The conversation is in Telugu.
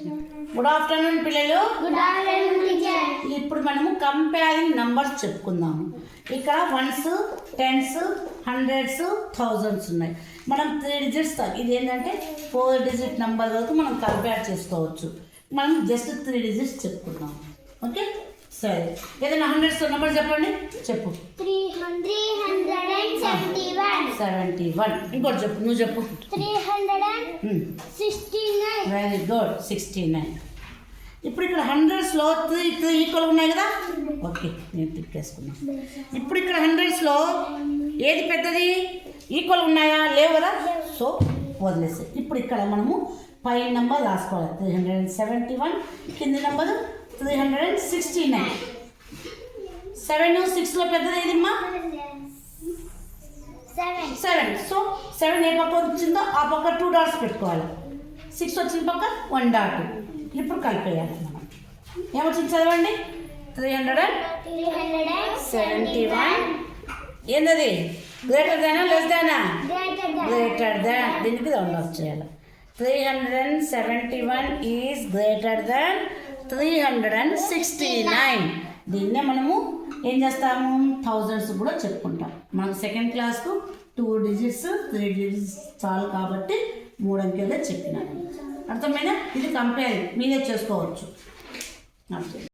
గుడ్ ఆఫ్టర్నూన్ పిల్లలు. Good afternoon teacher. ఇప్పుడు మనము కంపేరింగ్ నంబర్స్ చెప్పుకుందాము. ఇక్కడ వన్స్, టెన్స్, హండ్రెడ్స్, థౌజండ్స్ ఉన్నాయి. మనం 3 డిజిట్స్, ఇది ఏంటంటే 4 డిజిట్ నెంబర్ వరకు మనం కంపేర్ చేసుకోవచ్చు. మనం జస్ట్ 3 డిజిట్స్ చెప్పుకుందాం. ఓకే, సరే. ఏదైనా హండ్రెడ్స్ నెంబర్ చెప్పండి. చెప్పు. 371. ఇంకోటి చెప్పు, నువ్వు చెప్పు. 369. Very good, 69. ఇప్పుడు ఇక్కడ హండ్రెడ్స్లో 3 ఈక్వల్ ఉన్నాయి కదా. ఓకే, నేను తిప్పేసుకున్నాను. ఇప్పుడు ఇక్కడ హండ్రెడ్స్లో ఏది పెద్దది? ఈక్వల్ ఉన్నాయా? లేవు కదా. సో వదిలేసి ఇప్పుడు ఇక్కడ మనము పై నెంబర్ రాసుకోవాలి. 371, కింది నెంబరు 369. 7, 6లో పెద్దది ఏదిమ్మా? 7. సో 7 ఏ పక్క వచ్చిందో ఆ పక్క 2 డాట్స్ పెట్టుకోవాలి. 6 వచ్చిన పక్క 1 డాట్. ఇప్పుడు కలిపేయాలి మనం. ఏమొచ్చింది చదవండి. 371. ఏంటది? గ్రేటర్ దానా లెస్ దానా? Greater than. దీనికి రౌండ్ ఆఫ్ చేయాలి. 371 ఈజ్ గ్రేటర్ దాన్ 369. దీన్నే మనము ఏం చేస్తాము? థౌజండ్స్ కూడా చెప్పుకుంటాం. మనం సెకండ్ క్లాస్కు 2 డిజిట్స్ 3 డిజిట్స్ చాలు కాబట్టి 3 అంకెలే చెప్పినాను. అర్థమైనా? ఇది కంపేర్ మీరే చేసుకోవచ్చు.